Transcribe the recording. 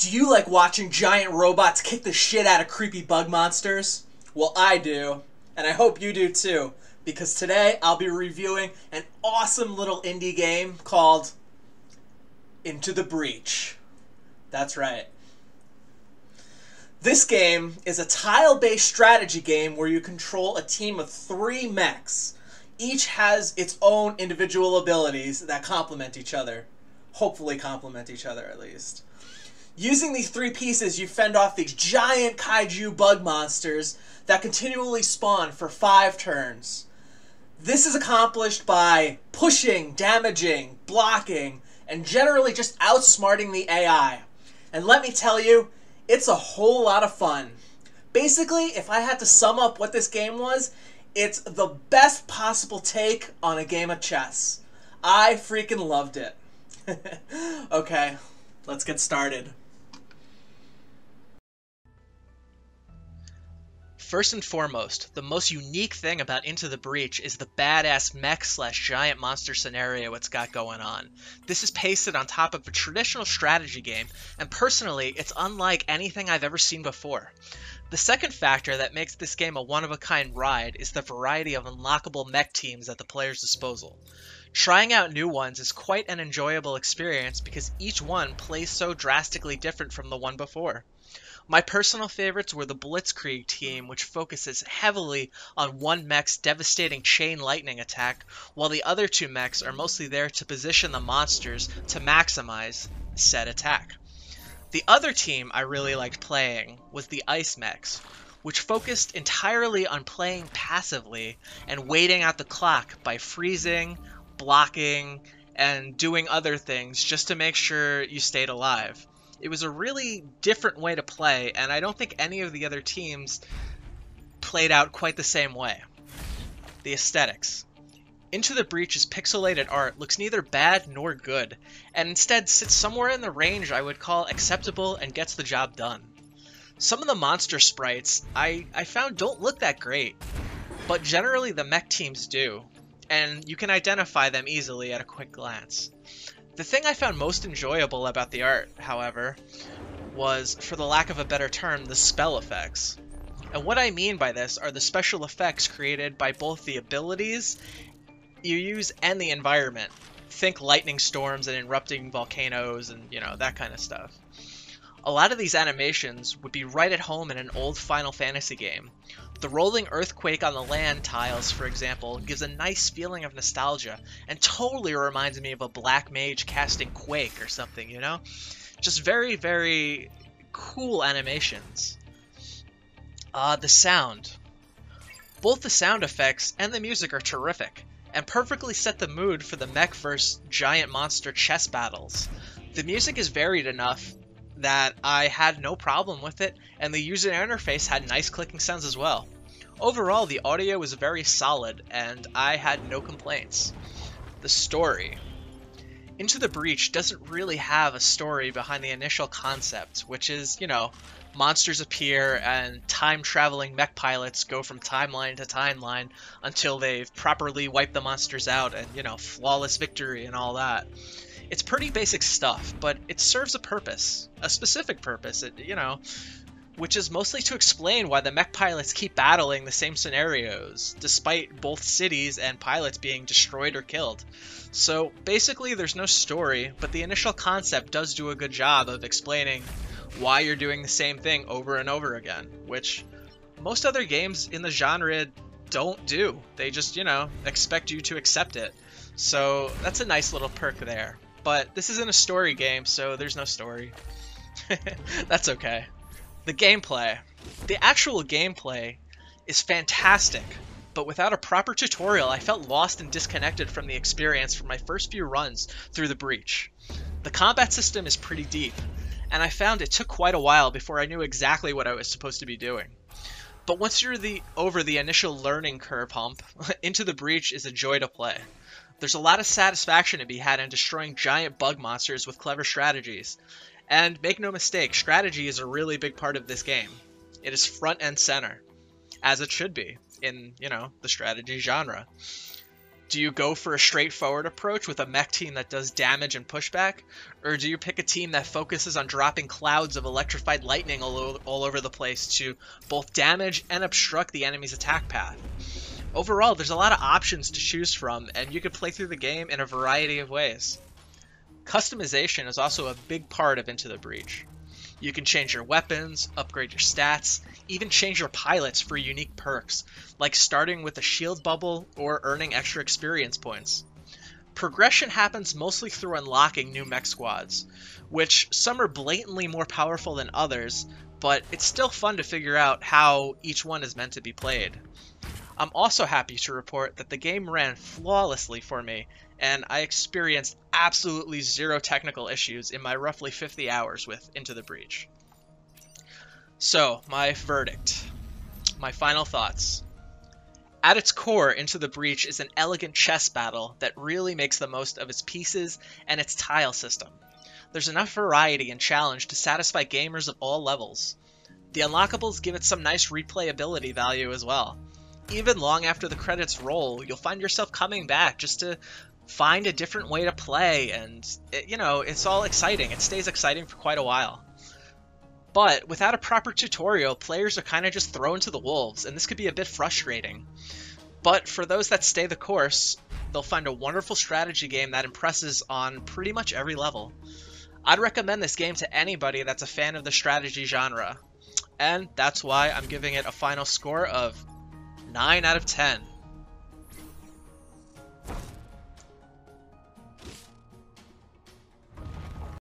Do you like watching giant robots kick the shit out of creepy bug monsters? Well, I do, and I hope you do too, because today I'll be reviewing an awesome little indie game called Into the Breach. That's right. This game is a tile-based strategy game where you control a team of 3 mechs. Each has its own individual abilities that complement each other. Hopefully complement each other, at least. Using these 3 pieces, you fend off these giant kaiju bug monsters that continually spawn for 5 turns. This is accomplished by pushing, damaging, blocking, and generally just outsmarting the AI. And let me tell you, it's a whole lot of fun. Basically, if I had to sum up what this game was, it's the best possible take on a game of chess. I freaking loved it. Okay, let's get started. First and foremost, the most unique thing about Into the Breach is the badass mech/giant monster scenario it's got going on. This is pasted on top of a traditional strategy game, and personally, it's unlike anything I've ever seen before. The second factor that makes this game a one-of-a-kind ride is the variety of unlockable mech teams at the player's disposal. Trying out new ones is quite an enjoyable experience because each one plays so drastically different from the one before. My personal favorites were the Blitzkrieg team, which focuses heavily on one mech's devastating chain lightning attack, while the other 2 mechs are mostly there to position the monsters to maximize said attack. The other team I really liked playing was the Ice Mechs, which focused entirely on playing passively and waiting out the clock by freezing, blocking, and doing other things just to make sure you stayed alive. It was a really different way to play, and I don't think any of the other teams played out quite the same way. The aesthetics. Into the Breach's pixelated art looks neither bad nor good, and instead sits somewhere in the range I would call acceptable and gets the job done. Some of the monster sprites I found don't look that great, but generally the mech teams do, and you can identify them easily at a quick glance. The thing I found most enjoyable about the art, however, was, for the lack of a better term, the spell effects. And what I mean by this are the special effects created by both the abilities you use and the environment. Think lightning storms and erupting volcanoes and, that kind of stuff. A lot of these animations would be right at home in an old Final Fantasy game. The rolling earthquake on the land tiles, for example, gives a nice feeling of nostalgia and totally reminds me of a black mage casting Quake or something, Just very, very cool animations. The sound. Both the sound effects and the music are terrific, and perfectly set the mood for the mech vs. giant monster chess battles. The music is varied enough that I had no problem with it, and the user interface had nice clicking sounds as well. Overall, the audio was very solid, and I had no complaints. The story. Into the Breach doesn't really have a story behind the initial concept, which is, monsters appear and time-traveling mech pilots go from timeline to timeline until they've properly wiped the monsters out and, flawless victory and all that. It's pretty basic stuff, but it serves a purpose, a specific purpose, which is mostly to explain why the mech pilots keep battling the same scenarios, despite both cities and pilots being destroyed or killed. So basically there's no story, but the initial concept does do a good job of explaining why you're doing the same thing over and over again, which most other games in the genre don't do. They just, expect you to accept it. So that's a nice little perk there. But this isn't a story game, so there's no story. That's okay. The gameplay. The actual gameplay is fantastic, but without a proper tutorial, I felt lost and disconnected from the experience for my first few runs through the Breach. The combat system is pretty deep, and I found it took quite a while before I knew exactly what I was supposed to be doing. But once you're over the initial learning curve hump, Into the Breach is a joy to play. There's a lot of satisfaction to be had in destroying giant bug monsters with clever strategies. And make no mistake, strategy is a really big part of this game. It is front and center, as it should be in, the strategy genre. Do you go for a straightforward approach with a mech team that does damage and pushback? Or do you pick a team that focuses on dropping clouds of electrified lightning all over the place to both damage and obstruct the enemy's attack path? Overall, there's a lot of options to choose from, and you can play through the game in a variety of ways. Customization is also a big part of Into the Breach. You can change your weapons, upgrade your stats, even change your pilots for unique perks, like starting with a shield bubble or earning extra experience points. Progression happens mostly through unlocking new mech squads, which some are blatantly more powerful than others, but it's still fun to figure out how each one is meant to be played. I'm also happy to report that the game ran flawlessly for me, and I experienced absolutely zero technical issues in my roughly 50 hours with Into the Breach. So, my verdict. My final thoughts. At its core, Into the Breach is an elegant chess battle that really makes the most of its pieces and its tile system. There's enough variety and challenge to satisfy gamers of all levels. The unlockables give it some nice replayability value as well. Even long after the credits roll, you'll find yourself coming back just to find a different way to play, and it's all exciting. It stays exciting for quite a while. But without a proper tutorial, players are kind of just thrown to the wolves, and this could be a bit frustrating. But for those that stay the course, they'll find a wonderful strategy game that impresses on pretty much every level. I'd recommend this game to anybody that's a fan of the strategy genre, and that's why I'm giving it a final score of 9 out of 10.